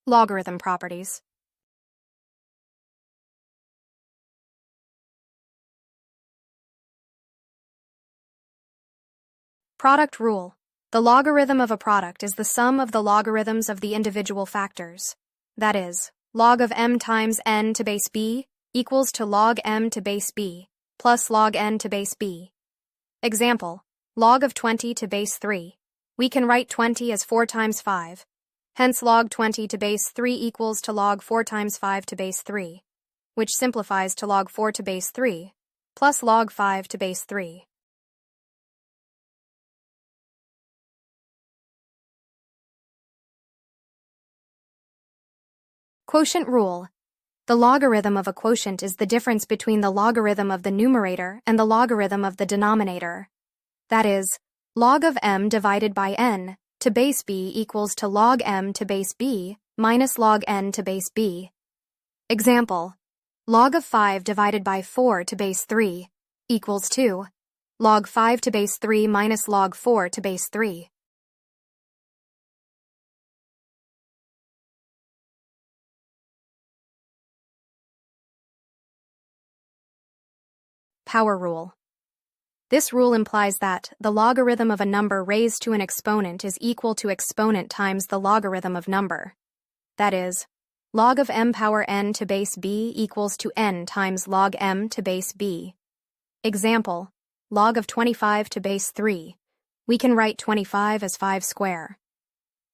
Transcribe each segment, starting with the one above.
Logarithm properties. Product rule. The logarithm of a product is the sum of the logarithms of the individual factors. That is, log of m times n to base b equals to log m to base b plus log n to base b. Example, log of 20 to base 3. We can write 20 as 4 times 5. Hence log 20 to base 3 equals to log 4 times 5 to base 3, which simplifies to log 4 to base 3 plus log 5 to base 3. Quotient rule. The logarithm of a quotient is the difference between the logarithm of the numerator and the logarithm of the denominator. That is, log of m divided by n to base b equals to log m to base b minus log n to base b. Example, log of 5 divided by 4 to base 3 equals to log 5 to base 3 minus log 4 to base 3. Power rule. This rule implies that the logarithm of a number raised to an exponent is equal to exponent times the logarithm of number. That is, log of m power n to base b equals to n times log m to base b. Example, log of 25 to base 3. We can write 25 as 5 square.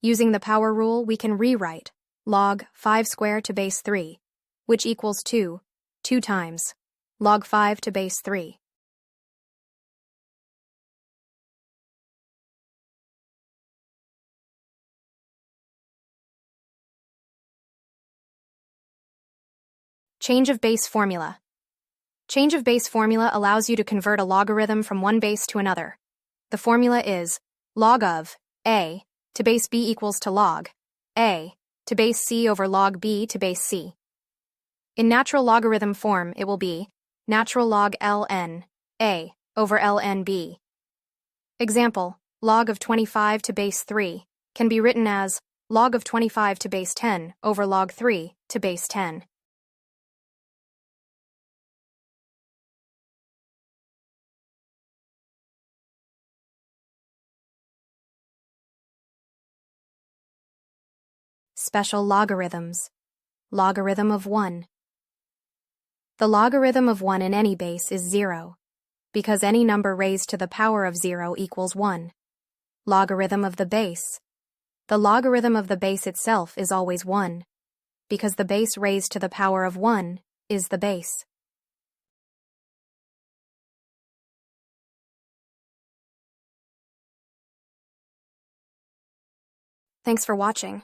Using the power rule, we can rewrite log 5 square to base 3, which equals 2 times log 5 to base 3. Change of base formula. Change of base formula allows you to convert a logarithm from one base to another. The formula is log of a to base b equals to log a to base c over log b to base c. In natural logarithm form, it will be natural log ln a over ln b. Example, log of 25 to base 3 can be written as log of 25 to base 10 over log 3 to base 10. Special logarithms. Logarithm of 1. The logarithm of 1 in any base is 0, because any number raised to the power of 0 equals 1. Logarithm of the base. The logarithm of the base itself is always 1, because the base raised to the power of 1 is the base. Thanks for watching.